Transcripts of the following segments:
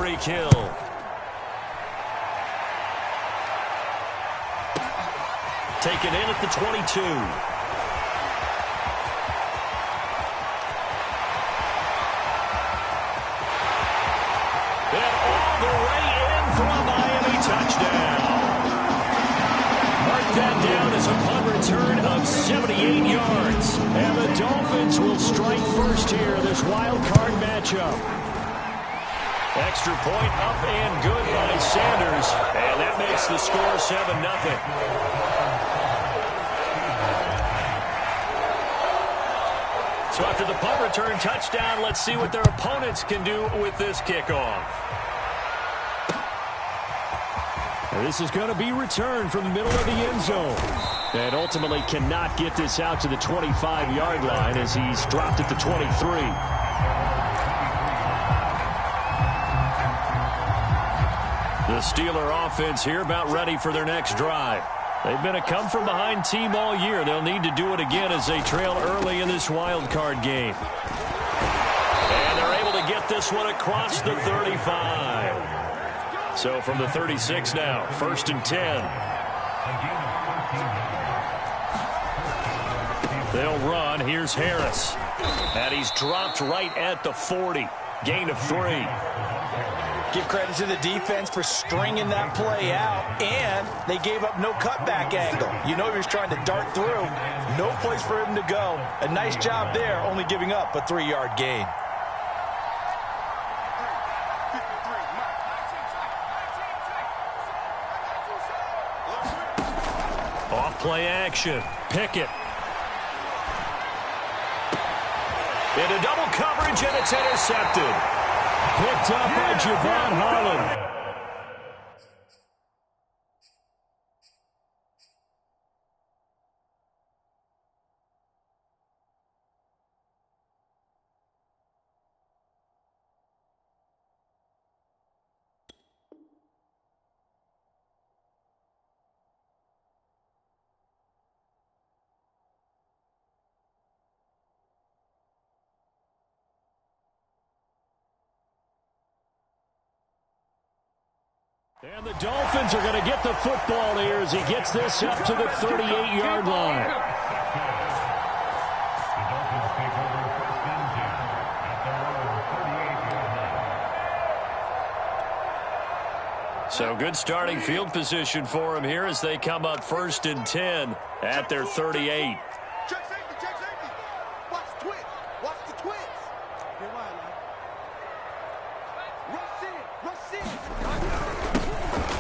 Tyreek Hill. Taken in at the 22. And all the way in for a Miami touchdown. Mark that down as a punt return of 78 yards. And the Dolphins will strike first here, this wild card matchup. Extra point up and good by Sanders. And that makes the score 7-0. So after the punt return touchdown, let's see what their opponents can do with this kickoff. And this is going to be returned from the middle of the end zone. And ultimately cannot get this out to the 25-yard line as he's dropped at the 23. The Steeler offense here about ready for their next drive. They've been a come-from-behind team all year. They'll need to do it again as they trail early in this wild card game. And they're able to get this one across the 35. So from the 36 now, 1st and 10. They'll run. Here's Harris. And he's dropped right at the 40. Gain of 3. Give credit to the defense for stringing that play out, and they gave up no cutback angle. You know he was trying to dart through. No place for him to go. A nice job there, only giving up a 3-yard gain. Off play action. Pickett. Into double coverage, and it's intercepted. Picked up by Javon Holland. And the Dolphins are going to get the football here as he gets this up to the 38-yard line. So good starting field position for him here as they come up 1st and 10 at their 38.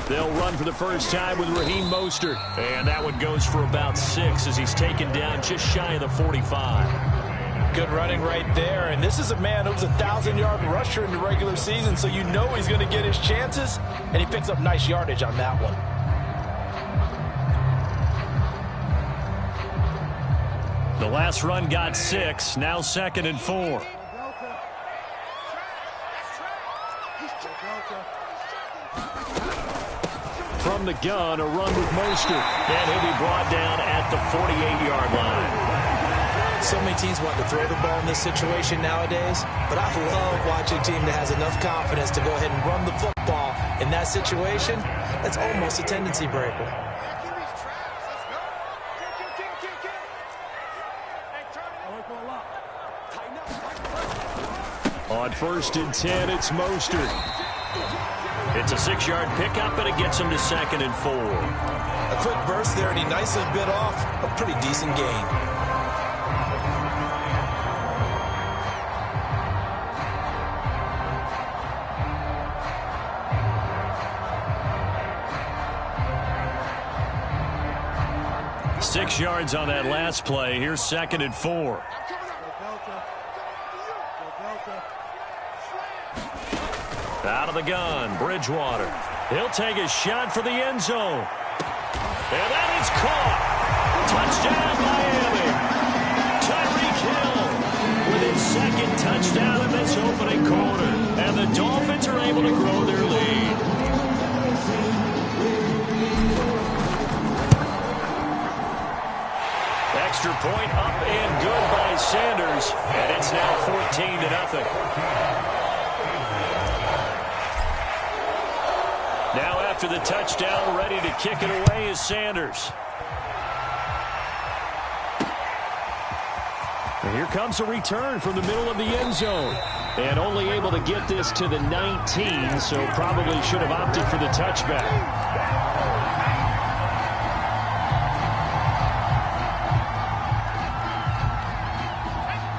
They'll run for the first time with Raheem Mostert. And that one goes for about 6 as he's taken down just shy of the 45. Good running right there. And this is a man who was a 1,000-yard rusher in the regular season, so you know he's going to get his chances. And he picks up nice yardage on that one. The last run got 6. Now 2nd and 4. From the gun, a run with Mostert. And he'll be brought down at the 48-yard line. So many teams want to throw the ball in this situation nowadays, but I love watching a team that has enough confidence to go ahead and run the football. In that situation, that's almost a tendency breaker. On 1st and 10, it's Mostert. It's a 6-yard pickup, and it gets him to 2nd and 4. A quick burst there, and he nicely bit off a pretty decent gain. Six yards on that last play. Here's 2nd and 4. Out of the gun, Bridgewater. He'll take a shot for the end zone. And that is caught. Touchdown, Miami. Tyreek Hill with his 2nd touchdown in this opening quarter. And the Dolphins are able to grow their lead. Extra point up and good by Sanders. And it's now 14-0. Now after the touchdown, ready to kick it away is Sanders. And here comes a return from the middle of the end zone. And only able to get this to the 19, so probably should have opted for the touchback.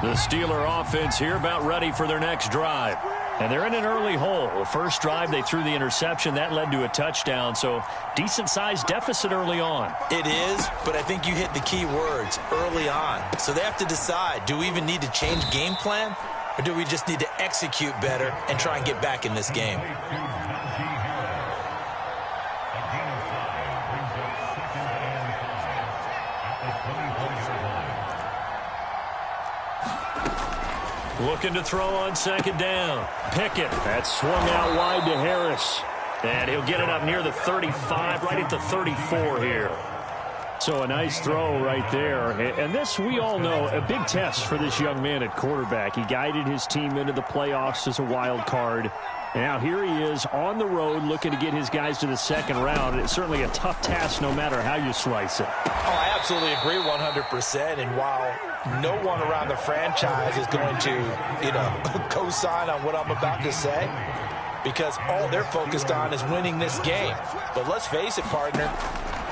The Steeler offense here about ready for their next drive. And they're in an early hole. The first drive, they threw the interception. That led to a touchdown, so decent-sized deficit early on. It is, but I think you hit the key words, early on. So they have to decide, do we even need to change game plan, or do we just need to execute better and try and get back in this game? Looking to throw on second down. Pickett. That's swung out wide to Harris. And he'll get it up near the 35, right at the 34 here. So a nice throw right there. And this, we all know, a big test for this young man at quarterback. He guided his team into the playoffs as a wild card. And now here he is on the road looking to get his guys to the second round. It's certainly a tough task no matter how you slice it. Oh, I absolutely agree 100%. And while no one around the franchise is going to, co-sign on what I'm about to say, because all they're focused on is winning this game. But let's face it, partner,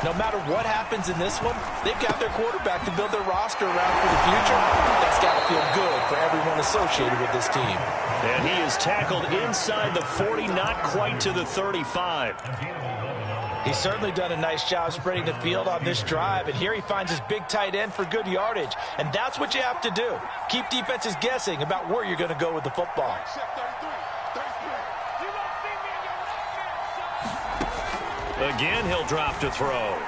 no matter what happens in this one, they've got their quarterback to build their roster around for the future. That's got to feel good for everyone associated with this team. And he is tackled inside the 40, not quite to the 35. He's certainly done a nice job spreading the field on this drive, and here he finds his big tight end for good yardage. And that's what you have to do. Keep defenses guessing about where you're going to go with the football. Again, he'll drop to throw.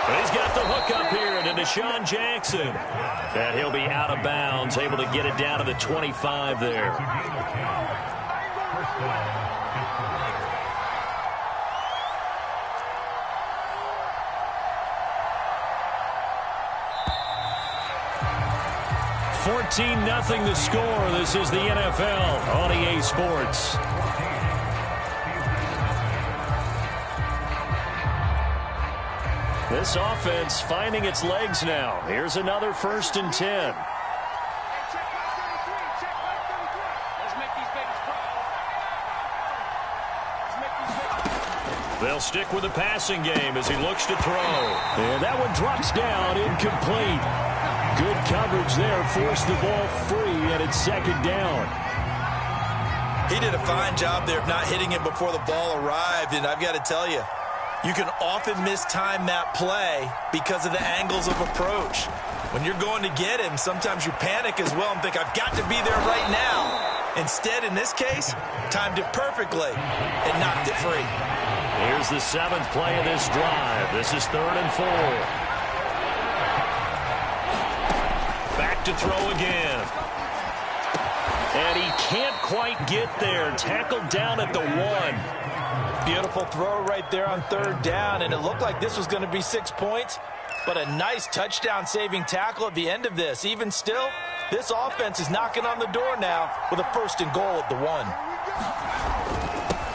But he's got the hook up here to Deshaun Jackson. And he'll be out of bounds, able to get it down to the 25 there. $14-0 the score. This is the NFL on EA Sports. This offense finding its legs now. Here's another 1st and 10. They'll stick with the passing game as he looks to throw. And that one drops down, incomplete. Good coverage there, forced the ball free, and it's second down. He did a fine job there of not hitting it before the ball arrived, and I've got to tell you, you can often mistime that play because of the angles of approach. When you're going to get him, sometimes you panic as well and think, I've got to be there right now. Instead, in this case, timed it perfectly and knocked it free. Here's the 7th play of this drive. This is 3rd and 4. Back to throw again. And he can't quite get there. Tackled down at the 1. Beautiful throw right there on 3rd down, and it looked like this was going to be 6 points, but a nice touchdown-saving tackle at the end of this. Even still, this offense is knocking on the door now with a 1st and goal at the 1.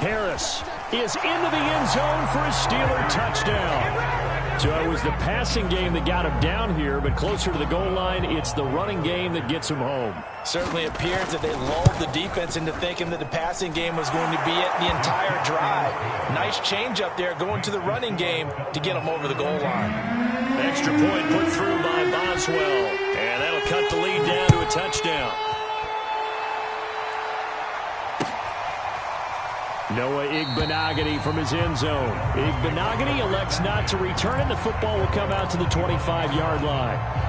Harris is into the end zone for a Steeler touchdown. So it was the passing game that got him down here, but closer to the goal line, it's the running game that gets him home. Certainly appears that they lulled the defense into thinking that the passing game was going to be it the entire drive. Nice change up there going to the running game to get them over the goal line. Extra point put through by Boswell, and that'll cut the lead down to a touchdown. Noah Igbenogany from his end zone. Igbenogany elects not to return it. The football will come out to the 25-yard line.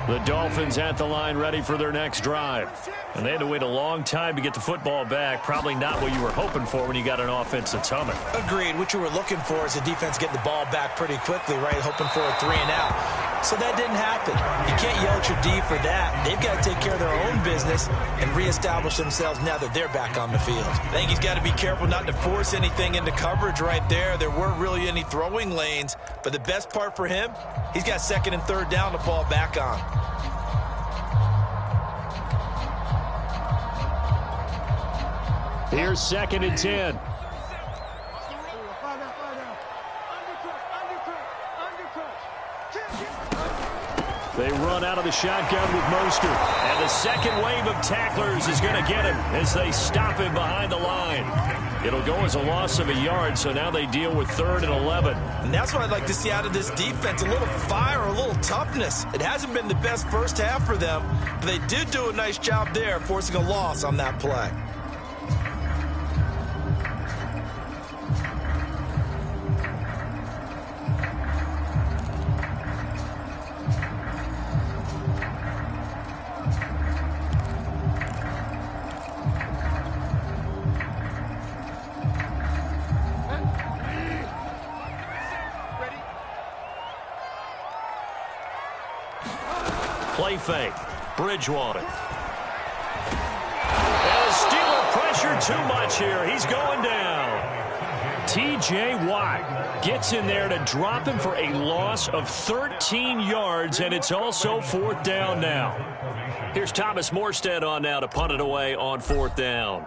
The Dolphins at the line ready for their next drive. And they had to wait a long time to get the football back. Probably not what you were hoping for when you got an offense that's humming. Agreed. What you were looking for is the defense getting the ball back pretty quickly, right? Hoping for a 3-and-out. So that didn't happen. You can't yell at your D for that. They've got to take care of their own business and reestablish themselves now that they're back on the field. I think he's got to be careful not to force anything into coverage right there. There weren't really any throwing lanes. But the best part for him, he's got 2nd and 3rd down to fall back on. Here's 2nd and 10. They run out of the shotgun with Mostert. And the second wave of tacklers is going to get him as they stop him behind the line. It'll go as a loss of a yard, so now they deal with 3rd and 11. And that's what I'd like to see out of this defense, a little fire, a little toughness. It hasn't been the best first half for them, but they did do a nice job there, forcing a loss on that play. Play fake. Bridgewater. And the Steeler pressure too much here. He's going down. T.J. Watt gets in there to drop him for a loss of 13 yards, and it's also 4th down now. Here's Thomas Morstead on now to punt it away on 4th down.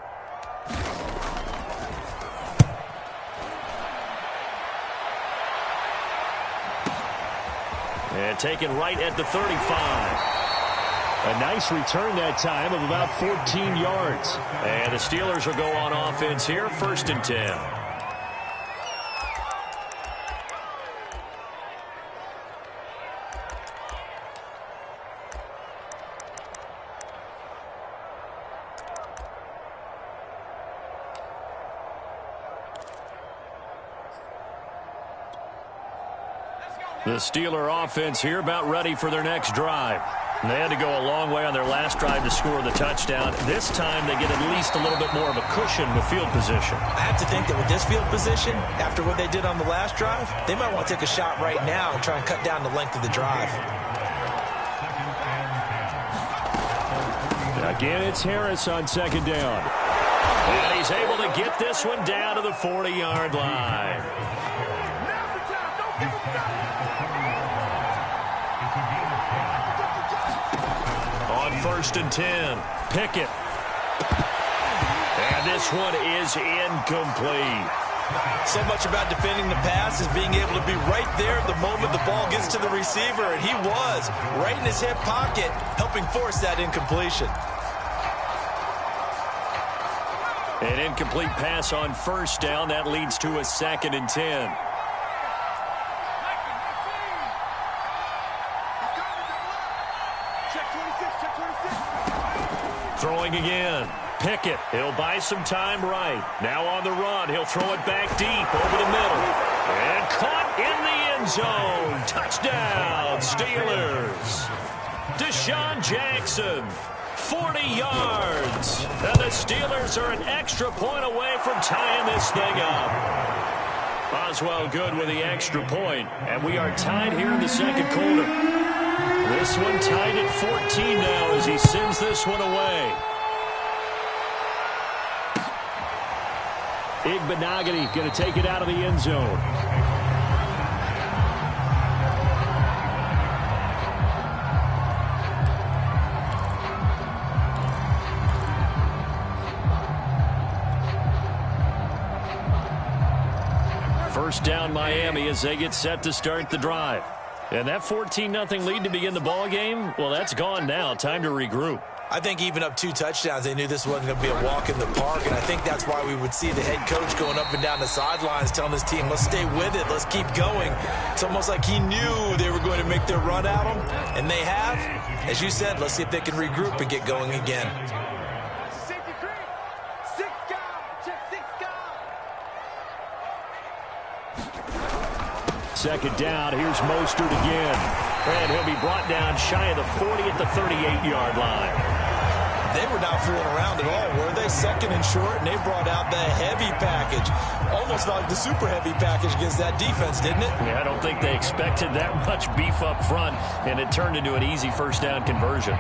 And taken right at the 35. A nice return that time of about 14 yards. And the Steelers will go on offense here, 1st and 10. The Steeler offense here about ready for their next drive. And they had to go a long way on their last drive to score the touchdown. This time they get at least a little bit more of a cushion with field position. I have to think that with this field position, after what they did on the last drive, they might want to take a shot right now and try and cut down the length of the drive. Again, it's Harris on 2nd down. And he's able to get this one down to the 40-yard line. On 1st and 10, Pickett. And this one is incomplete. So much about defending the pass is being able to be right there the moment the ball gets to the receiver, and he was right in his hip pocket, helping force that incompletion. An incomplete pass on 1st down. That leads to a 2nd and 10. Throwing again. Pickett. He'll buy some time right. Now on the run. He'll throw it back deep over the middle. And caught in the end zone. Touchdown, Steelers. Deshaun Jackson. 40 yards. And the Steelers are an extra point away from tying this thing up. Oswald good with the extra point. And we are tied here in the 2nd quarter. This one tied at 14 now as he sends this one away. Igbenogany going to take it out of the end zone. First down Miami as they get set to start the drive. And that 14-0 lead to begin the ball game, well, that's gone now. Time to regroup. I think even up 2 touchdowns, they knew this wasn't going to be a walk in the park, and I think that's why we would see the head coach going up and down the sidelines telling his team, let's stay with it, let's keep going. It's almost like he knew they were going to make their run at him, and they have. As you said, let's see if they can regroup and get going again. Second down, here's Mostert again. And he'll be brought down shy of the 40 at the 38-yard line. They were not fooling around at all, were they? Second and short, and they brought out the heavy package. Almost like the super heavy package against that defense, didn't it? Yeah, I don't think they expected that much beef up front, and it turned into an easy first down conversion.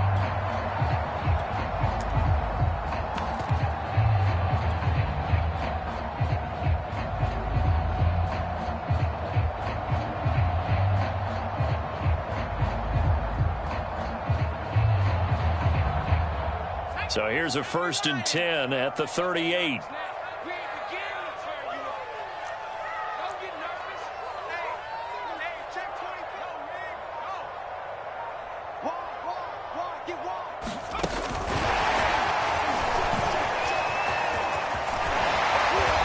So here's a 1st and 10 at the 38.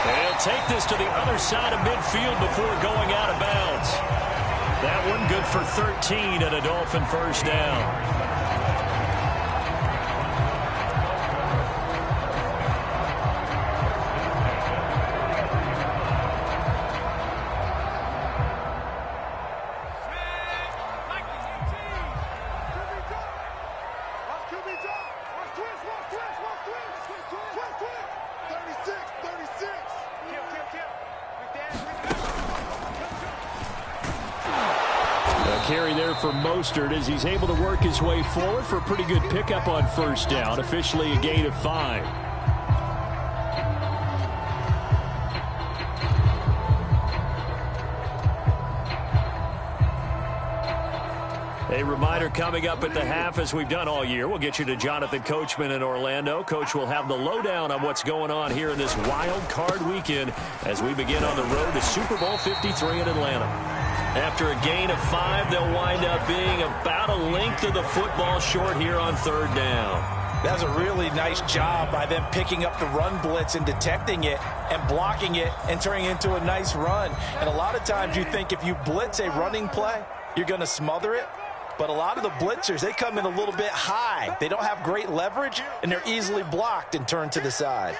They'll take this to the other side of midfield before going out of bounds. That one good for 13 and a Dolphin first down. Carry there for Mostert as he's able to work his way forward for a pretty good pickup on first down. Officially a gain of 5. A reminder coming up at the half, as we've done all year. We'll get you to Jonathan Coachman in Orlando. Coach will have the lowdown on what's going on here in this wild card weekend as we begin on the road to Super Bowl 53 in Atlanta. After a gain of 5, they'll wind up being about a length of the football short here on 3rd down. That was a really nice job by them picking up the run blitz and detecting it and blocking it and turning it into a nice run. And a lot of times you think if you blitz a running play, you're going to smother it. But a lot of the blitzers, they come in a little bit high. They don't have great leverage, and they're easily blocked and turned to the side.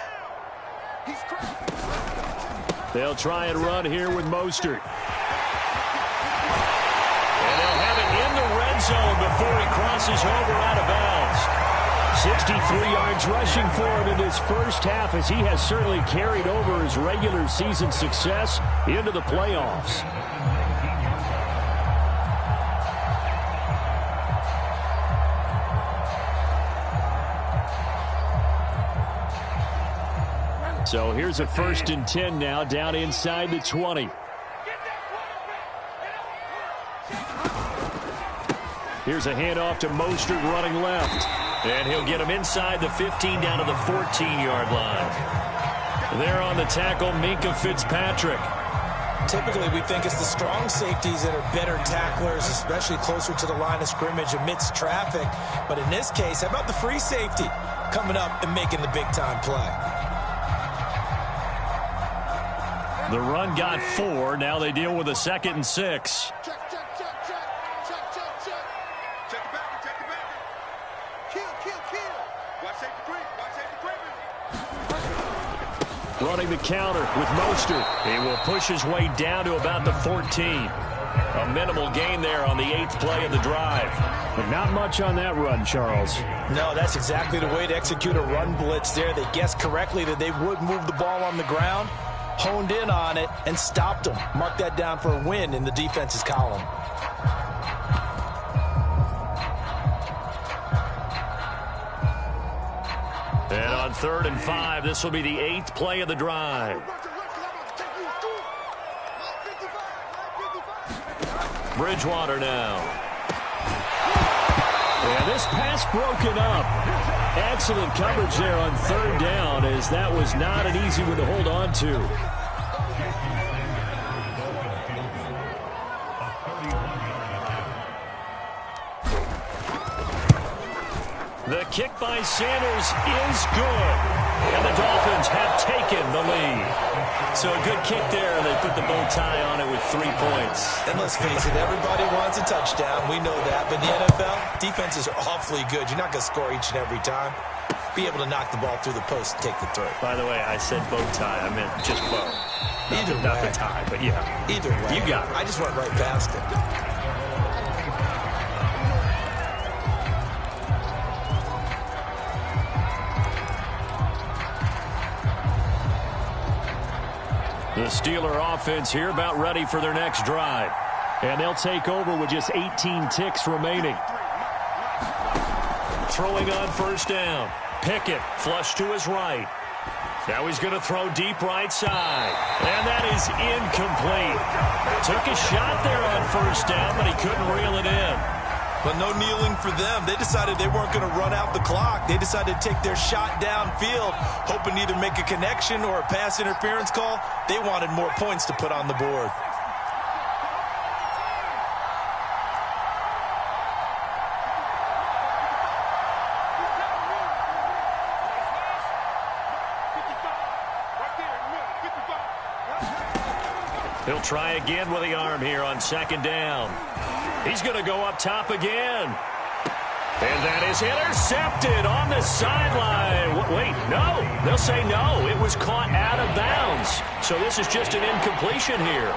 They'll try and run here with Mostert. And they'll have it in the red zone before he crosses over out of bounds. 63 yards rushing for him in this first half, as he has certainly carried over his regular season success into the playoffs. So here's a 1st and 10 now, down inside the 20. Here's a handoff to Mostert running left. And he'll get him inside the 15 down to the 14-yard line. There on the tackle, Minkah Fitzpatrick. Typically, we think it's the strong safeties that are better tacklers, especially closer to the line of scrimmage amidst traffic. But in this case, how about the free safety coming up and making the big-time play? The run got 4. Now they deal with a 2nd and 6. Check it back. Kill. Watch safety creep. Running the counter with Mostert. He will push his way down to about the 14. A minimal gain there on the 8th play of the drive. But not much on that run, Charles. No, that's exactly the way to execute a run blitz there. They guessed correctly that they would move the ball on the ground, honed in on it, and stopped them. Mark that down for a win in the defense's column. And on 3rd and 5, this will be the 8th play of the drive. Bridgewater now. And this pass broken up. Excellent coverage there on 3rd down, as that was not an easy one to hold on to. The kick by Sanders is good. And the Dolphins have taken the lead. So a good kick there, and they put the bow tie on it with 3 points. And let's face it, everybody wants a touchdown. We know that. But in the NFL, defenses are awfully good. You're not going to score each and every time. Be able to knock the ball through the post and take the throw. By the way, I said bow tie. I meant just bow. Not the tie, but yeah. Either way. You got it. I just went right past it. The Steeler offense here about ready for their next drive. And they'll take over with just 18 ticks remaining. Throwing on first down. Pickett flush to his right. Now he's going to throw deep right side. And that is incomplete. Took a shot there on first down, but he couldn't reel it in. But no kneeling for them. They decided they weren't going to run out the clock. They decided to take their shot downfield, hoping to either make a connection or a pass interference call. They wanted more points to put on the board. He'll try again with the arm here on second down. He's going to go up top again. And that is intercepted on the sideline. Wait, no. They'll say no. It was caught out of bounds. So this is just an incompletion here.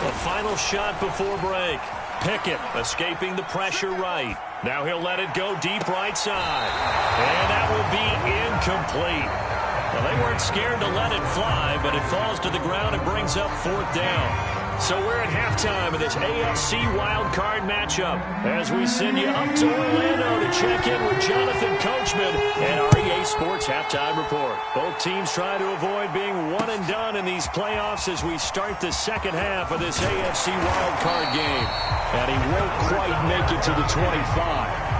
The final shot before break. Pickett escaping the pressure right. Now he'll let it go deep right side. And that will be incomplete. Well, they weren't scared to let it fly, but it falls to the ground and brings up fourth down. So we're at halftime of this AFC wildcard matchup as we send you up to Orlando to check in with Jonathan Coachman and our EA Sports Halftime Report. Both teams try to avoid being one and done in these playoffs as we start the second half of this AFC wildcard game. And he won't quite make it to the 25.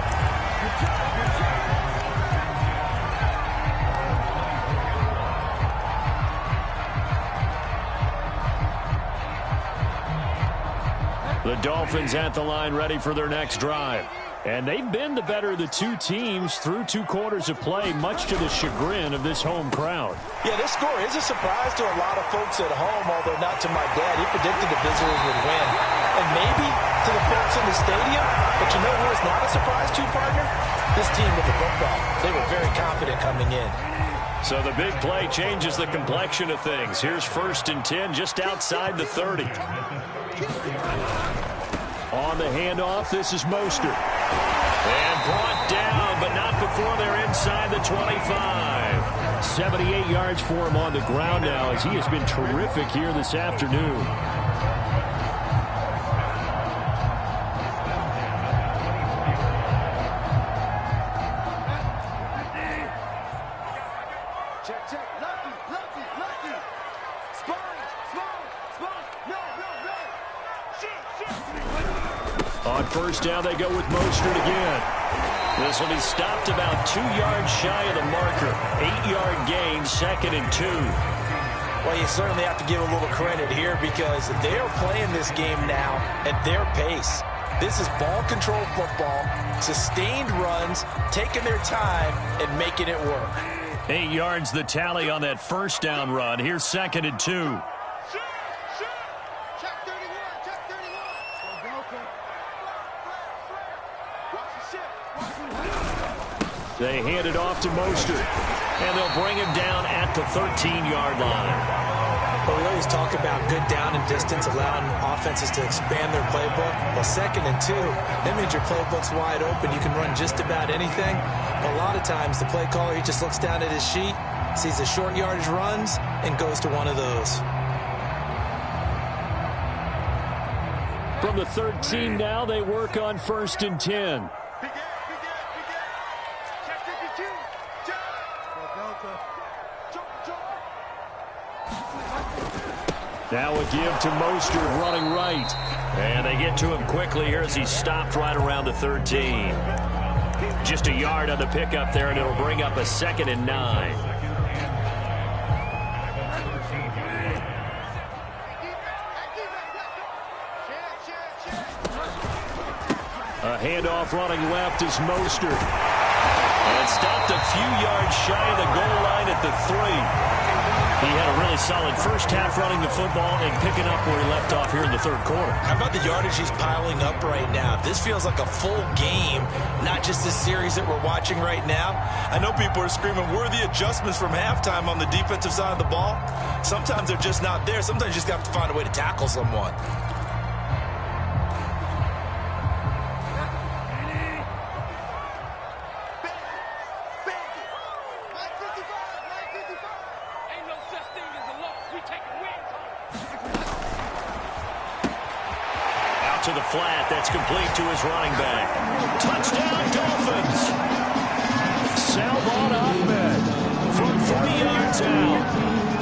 The Dolphins at the line ready for their next drive. And they've been the better of the two teams through 2 quarters of play, much to the chagrin of this home crowd. Yeah, this score is a surprise to a lot of folks at home, although not to my dad. He predicted the visitors would win. And maybe to the folks in the stadium, but you know who is not a surprise to, partner? This team with the football. They were very confident coming in. So the big play changes the complexion of things. Here's 1st and 10 just outside the 30. On the handoff, this is Mostert. And brought down, but not before they're inside the 25. 78 yards for him on the ground now as he has been terrific here this afternoon. On first down, they go with Mostert again. This will be stopped about 2 yards shy of the marker. 8-yard gain, 2nd and 2. Well, you certainly have to give a little credit here because they are playing this game now at their pace. This is ball control football, sustained runs, taking their time and making it work. 8 yards the tally on that first down run. Here's 2nd and 2. They hand it off to Mostert, and they'll bring him down at the 13-yard line. But we always talk about good down and distance, allowing offenses to expand their playbook. Well, 2nd and 2, that means your playbook's wide open. You can run just about anything. But a lot of times, the play caller, he just looks down at his sheet, sees the short yardage runs, and goes to one of those. From the 13 now, they work on 1st and 10. Now a give to Mostert running right. And they get to him quickly here as he's stopped right around the 13. Just a yard on the pickup there, and it'll bring up a 2nd and 9. A handoff running left is Mostert. And stopped a few yards shy of the goal line at the 3. He had a really solid first half running the football and picking up where he left off here in the 3rd quarter. How about the yardage he's piling up right now? This feels like a full game, not just this series that we're watching right now. I know people are screaming, worthy adjustments from halftime on the defensive side of the ball. Sometimes they're just not there. Sometimes you just have to find a way to tackle someone. to the flat. That's complete to his running back. Touchdown, Dolphins. Salvon Ahmed from 40 yards out.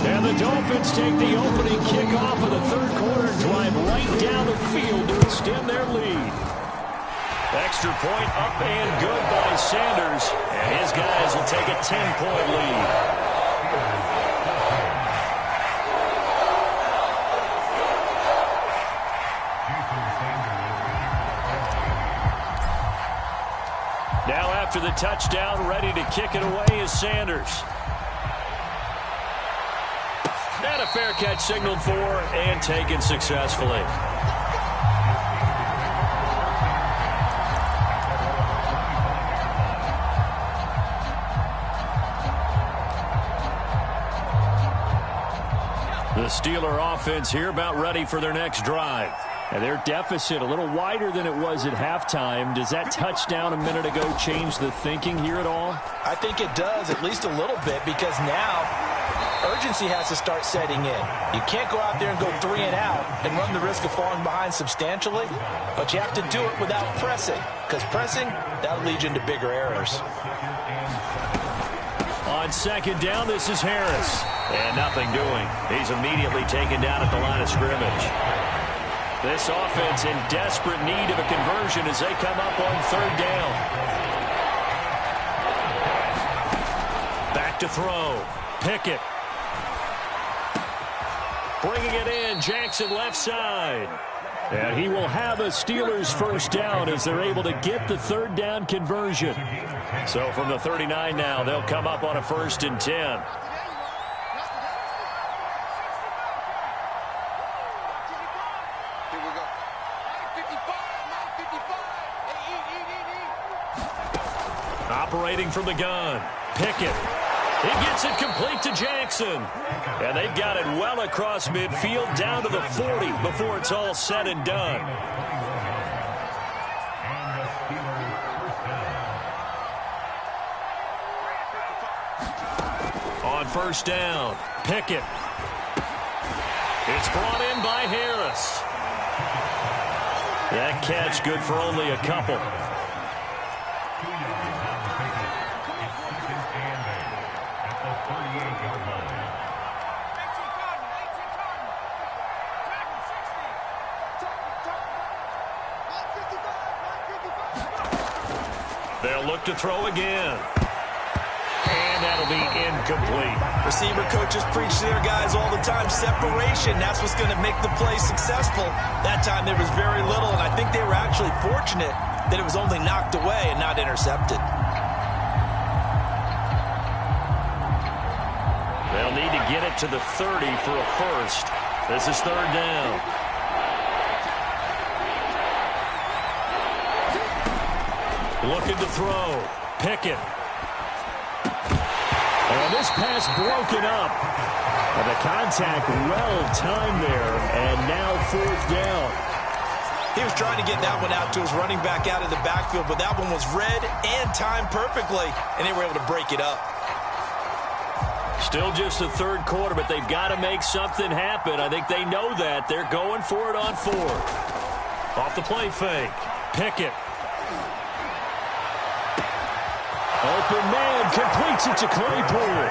And the Dolphins take the opening kickoff of the third quarter and drive right down the field to extend their lead. Extra point up and good by Sanders. And his guys will take a 10-point lead. Now after the touchdown, ready to kick it away is Sanders. And a fair catch signaled for and taken successfully. The Steeler offense here about ready for their next drive. And their deficit a little wider than it was at halftime. Does that touchdown a minute ago change the thinking here at all? I think it does, at least a little bit, because now urgency has to start setting in. You can't go out there and go 3 and out and run the risk of falling behind substantially, but you have to do it without pressing, because pressing, that'll lead you into bigger errors. On second down, this is Harris. And nothing doing. He's immediately taken down at the line of scrimmage. This offense in desperate need of a conversion as they come up on third down. Back to throw. Pickett. Bringing it in. Jackson left side. And he will have a Steelers first down as they're able to get the third down conversion. So from the 39 now, they'll come up on a 1st and 10. Operating from the gun. Pickett. He gets it complete to Jackson. And they've got it well across midfield down to the 40 before it's all said and done. On first down, Pickett. It's brought in by Harris. That catch good for only a couple. They'll look to throw again. And that'll be incomplete. Receiver coaches preach to their guys all the time. Separation, that's what's going to make the play successful. That time there was very little, and I think they were actually fortunate that it was only knocked away and not intercepted. They'll need to get it to the 30 for a first. This is third down. Looking to throw. Pickett. And this pass broken up. And the contact well timed there. And now fourth down. He was trying to get that one out to his running back out of the backfield, but that one was read and timed perfectly, and they were able to break it up. Still just the third quarter, but they've got to make something happen. I think they know that. They're going for it on fourth. Off the play fake. Pickett. Open man completes it to Claypool.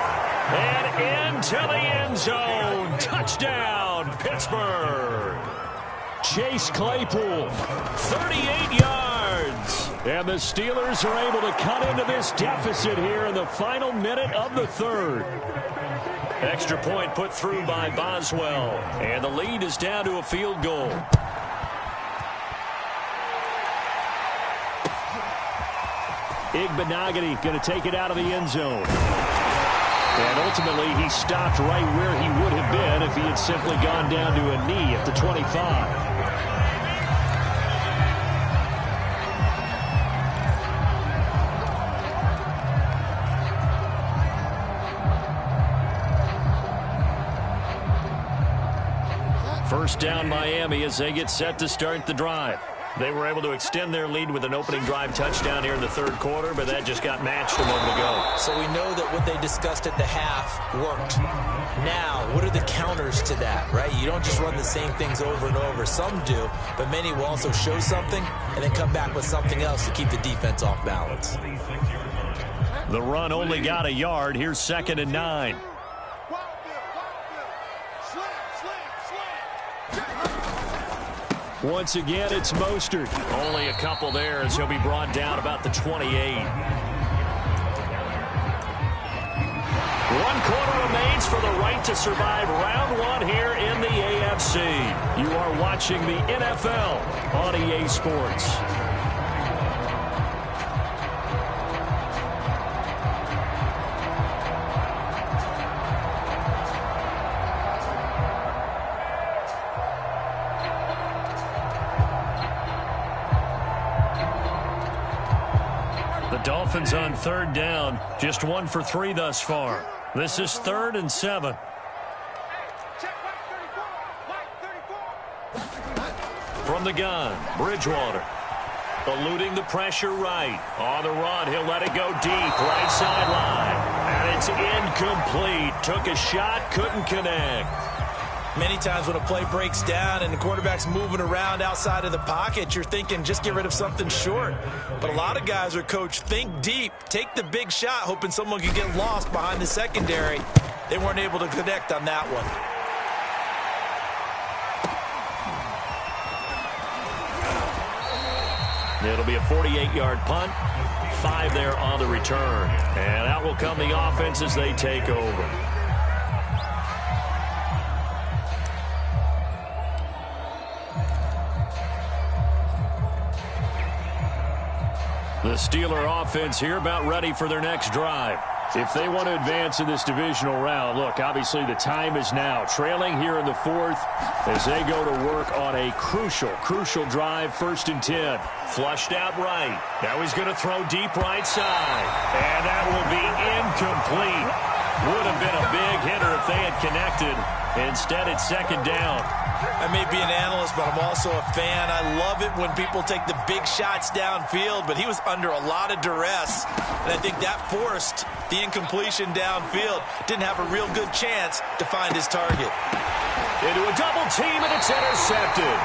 And into the end zone. Touchdown, Pittsburgh. Chase Claypool, 38 yards. And the Steelers are able to cut into this deficit here in the final minute of the third. Extra point put through by Boswell. And the lead is down to a field goal. Igbenogany going to take it out of the end zone. And ultimately, he stopped right where he would have been if he had simply gone down to a knee at the 25. First down Miami as they get set to start the drive. They were able to extend their lead with an opening drive touchdown here in the third quarter, but that just got matched a moment ago. So we know that what they discussed at the half worked. Now, what are the counters to that, right? You don't just run the same things over and over. Some do, but many will also show something and then come back with something else to keep the defense off balance. The run only got a yard. Here's 2nd and 9. Once again, it's Mostert. Only a couple there as he'll be brought down about the 28. 1 quarter remains for the right to survive round 1 here in the AFC. You are watching the NFL on EA Sports. Dolphins on 3rd down. Just 1 for 3 thus far. This is 3rd and 7. From the gun, Bridgewater. Eluding the pressure right. On the run, he'll let it go deep. Right sideline. And it's incomplete. Took a shot, couldn't connect. Many times when a play breaks down and the quarterback's moving around outside of the pocket, you're thinking just get rid of something short. But a lot of guys are coached, think deep, take the big shot, hoping someone can get lost behind the secondary. They weren't able to connect on that one. It'll be a 48-yard punt, 5 there on the return. And out will come the offense as they take over. The Steeler offense here about ready for their next drive. If they want to advance in this divisional round, look, obviously the time is now. Trailing here in the 4th as they go to work on a crucial drive, 1st and 10. Flushed out right. Now he's going to throw deep right side. And that will be incomplete. Would have been a big hitter if they had connected. Instead, it's 2nd down. I may be an analyst, but I'm also a fan. I love it when people take the big shots downfield, but he was under a lot of duress, and I think that forced the incompletion downfield. Didn't have a real good chance to find his target. Into a double team, and it's intercepted.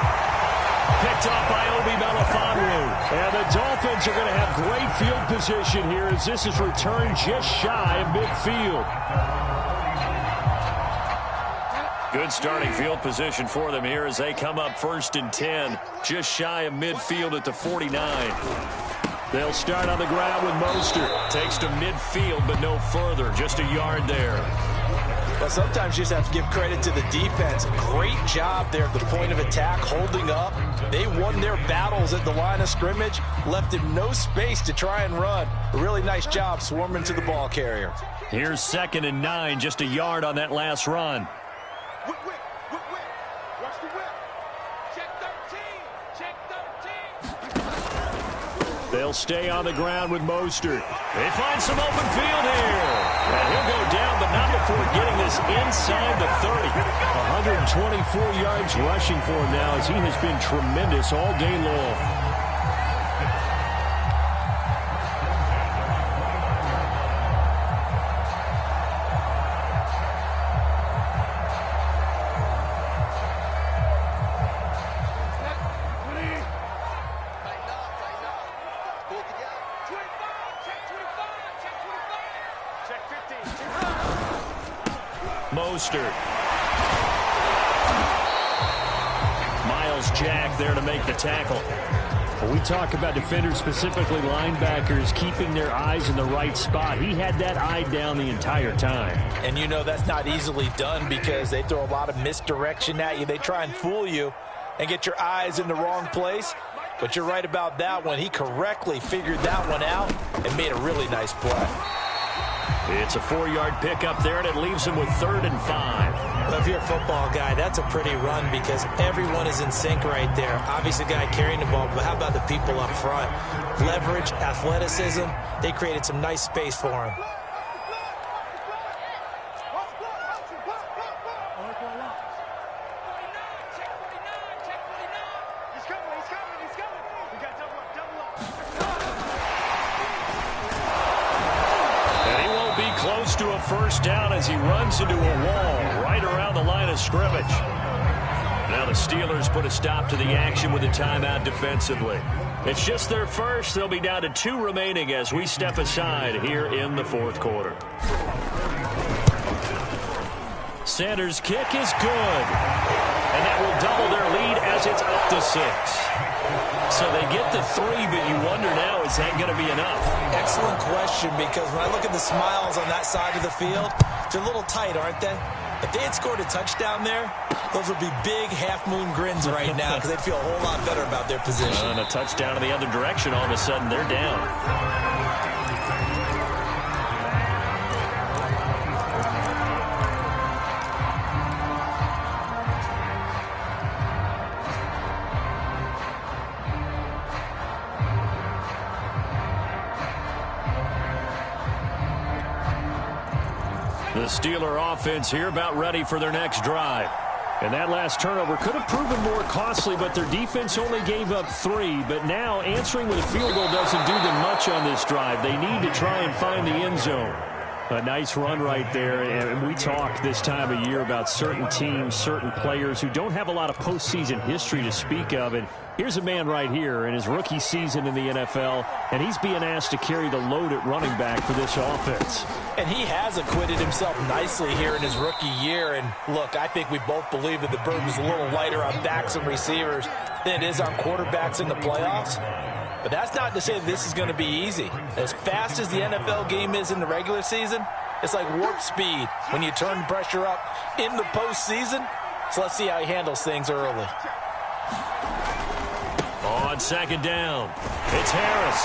Picked off by Obi Melifonwu. And the Dolphins are going to have great field position here as this is returned just shy of midfield. Good starting field position for them here as they come up 1st and 10, just shy of midfield at the 49. They'll start on the ground with Mostert. Takes to midfield, but no further, just a yard there. But sometimes you just have to give credit to the defense. Great job there at the point of attack, holding up. They won their battles at the line of scrimmage, left him no space to try and run. A really nice job swarming to the ball carrier. Here's 2nd and 9, just a yard on that last run. Whip. Watch the whip. Check 13. Check 13. They'll stay on the ground with Mostert. They find some open field here. And he'll go down, but not before getting this inside the 30. 124 yards rushing for him now as he has been tremendous all day long. Mostert. Miles Jack there to make the tackle. When we talk about defenders, specifically linebackers, keeping their eyes in the right spot, he had that eye down the entire time. And you know that's not easily done because they throw a lot of misdirection at you. They try and fool you and get your eyes in the wrong place. But you're right about that one. He correctly figured that one out and made a really nice play. It's a 4-yard pickup there, and it leaves him with 3rd and 5. Well, if you're a football guy, that's a pretty run because everyone is in sync right there. Obviously, the guy carrying the ball, but how about the people up front? Leverage, athleticism, they created some nice space for him. He's coming. to a first down as he runs into a wall right around the line of scrimmage. Now the Steelers put a stop to the action with a timeout defensively. It's just their first. They'll be down to 2 remaining as we step aside here in the fourth quarter. Sanders' kick is good. And that will double their lead as it's up to 6. So they get the 3, but you wonder now, is that going to be enough? Excellent question, because when I look at the smiles on that side of the field, they're a little tight, aren't they? If they had scored a touchdown there, those would be big half-moon grins right now because they'd feel a whole lot better about their position. And a touchdown in the other direction, all of a sudden they're down. The Steeler offense here about ready for their next drive. And that last turnover could have proven more costly, but their defense only gave up 3. But now answering with a field goal doesn't do them much on this drive. They need to try and find the end zone. A nice run right there, and we talk this time of year about certain teams, certain players who don't have a lot of postseason history to speak of. And here's a man right here in his rookie season in the NFL, and he's being asked to carry the load at running back for this offense. And he has acquitted himself nicely here in his rookie year. And look, I think we both believe that the burden is a little lighter on backs and receivers than it is on quarterbacks in the playoffs. But that's not to say that this is going to be easy. As fast as the NFL game is in the regular season, it's like warp speed when you turn the pressure up in the postseason. So let's see how he handles things early. On second down, it's Harris.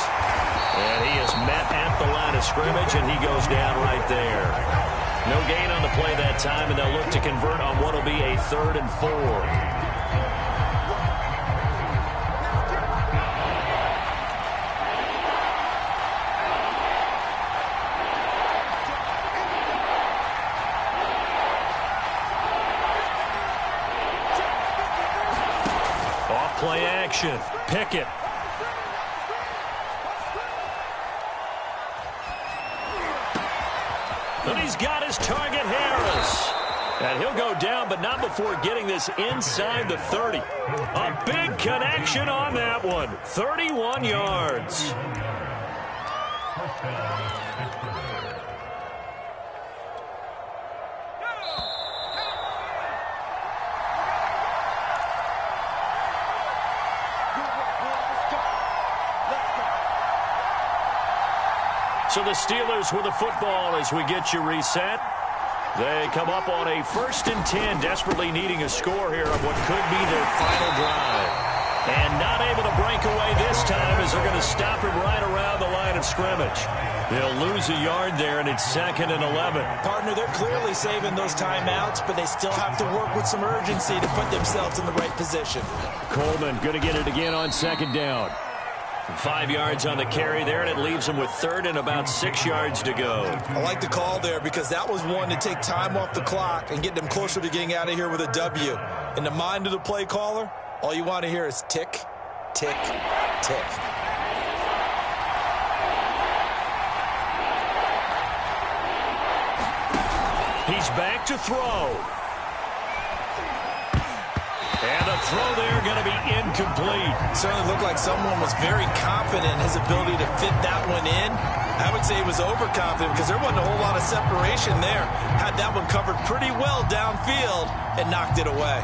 And he is met at the line of scrimmage, and he goes down right there. No gain on the play that time, and they'll look to convert on what will be a 3rd and 4. Play action. Pickett. And he's got his target, Harris. And he'll go down, but not before getting this inside the 30. A big connection on that one. 31 yards. So the Steelers with the football as we get you reset. They come up on a 1st and 10, desperately needing a score here on what could be their final drive. And not able to break away this time as they're going to stop him right around the line of scrimmage. They'll lose a yard there, and it's 2nd and 11. Partner, they're clearly saving those timeouts, but they still have to work with some urgency to put themselves in the right position. Coleman going to get it again on 2nd down. 5 yards on the carry there, and it leaves them with 3rd and about 6 yards to go. I like the call there because that was one to take time off the clock and get them closer to getting out of here with a W. In the mind of the play caller, all you want to hear is tick, tick, tick. He's back to throw. And the throw there going to be incomplete. Certainly looked like someone was very confident in his ability to fit that one in. I would say he was overconfident because there wasn't a whole lot of separation there. Had that one covered pretty well downfield and knocked it away.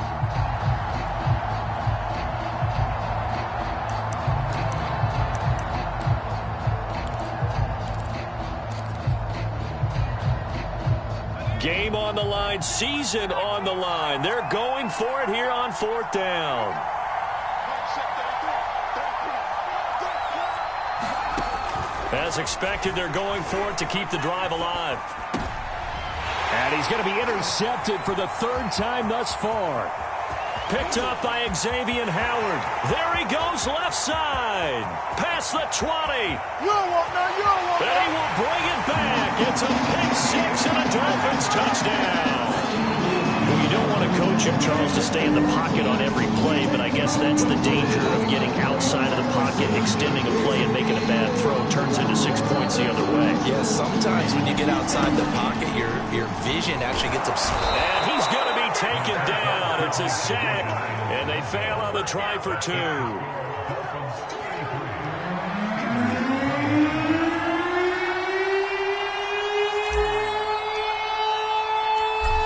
Game on the line, season on the line. They're going for it here on 4th down. As expected, they're going for it to keep the drive alive. And he's going to be intercepted for the 3rd time thus far. Picked up by Xavier Howard. There he goes left side. Past the 20. And he will bring it back. It's a pick 6 and a Dolphins touchdown. Well, you don't want to coach Chip Charles to stay in the pocket on every play, but I guess that's the danger of getting outside of the pocket, extending a play, and making a bad throw turns into 6 points the other way. Yeah, sometimes when you get outside the pocket, your vision actually gets obscured. And he's going to be taken down. It's a sack, and they fail on the try for 2.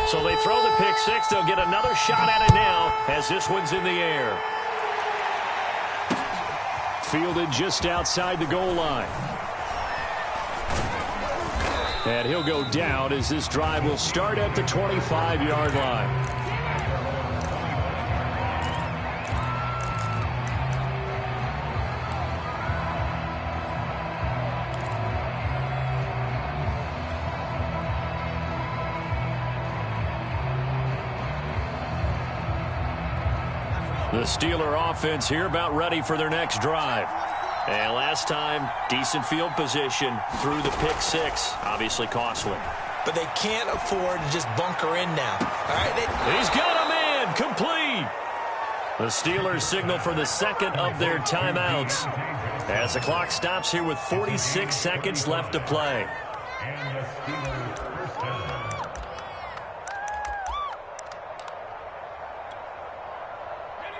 So they throw the pick six. They'll get another shot at it now as this one's in the air. Fielded just outside the goal line. And he'll go down as this drive will start at the 25-yard line. The Steeler offense here about ready for their next drive. And last time, decent field position through the pick six. Obviously costly. But they can't afford to just bunker in now. All right, he's got a man. Complete. The Steelers signal for the second of their timeouts as the clock stops here with 46 seconds left to play.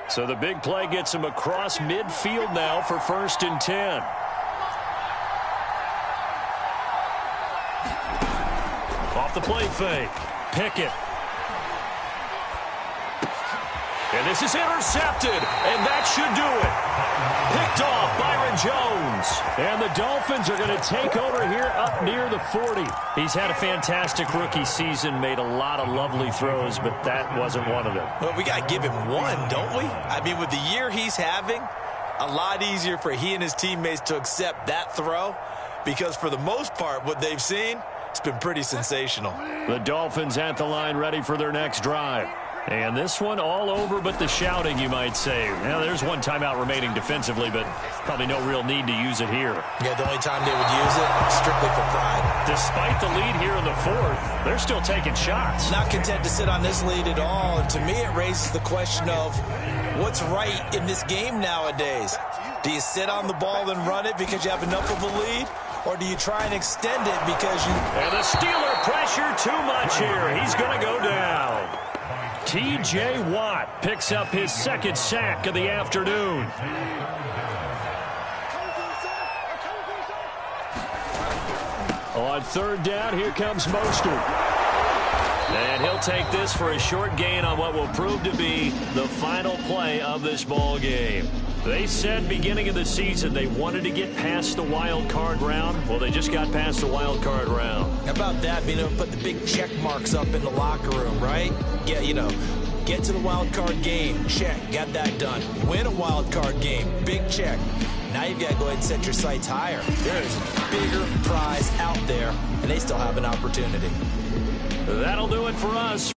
So the big play gets him across midfield now for 1st and 10. Off the play fake. Pickett. And this is intercepted, and that should do it. Picked off Byron Jones. And the Dolphins are going to take over here up near the 40. He's had a fantastic rookie season, made a lot of lovely throws, but that wasn't one of them. Well, we got to give him one, don't we? I mean, with the year he's having, a lot easier for he and his teammates to accept that throw because for the most part, what they've seen, it's been pretty sensational. The Dolphins at the line ready for their next drive. And this one all over but the shouting, you might say. Now, there's one timeout remaining defensively, but probably no real need to use it here. Yeah, the only time they would use it, strictly for pride. Despite the lead here in the 4th, they're still taking shots. Not content to sit on this lead at all. And to me, it raises the question of what's right in this game nowadays. Do you sit on the ball and run it because you have enough of a lead? Or do you try and extend it because you... And the Steeler pressure too much here. He's going to go down. T.J. Watt picks up his 2nd sack of the afternoon. On 3rd down, here comes Mostert. And he'll take this for a short gain on what will prove to be the final play of this ball game. They said beginning of the season they wanted to get past the wild card round. Well, they just got past the wild card round. How about that, being able to put the big check marks up in the locker room, right? Yeah, you know, get to the wild card game, check, got that done. Win a wild card game, big check. Now you've got to go ahead and set your sights higher. There's a bigger prize out there, and they still have an opportunity. That'll do it for us.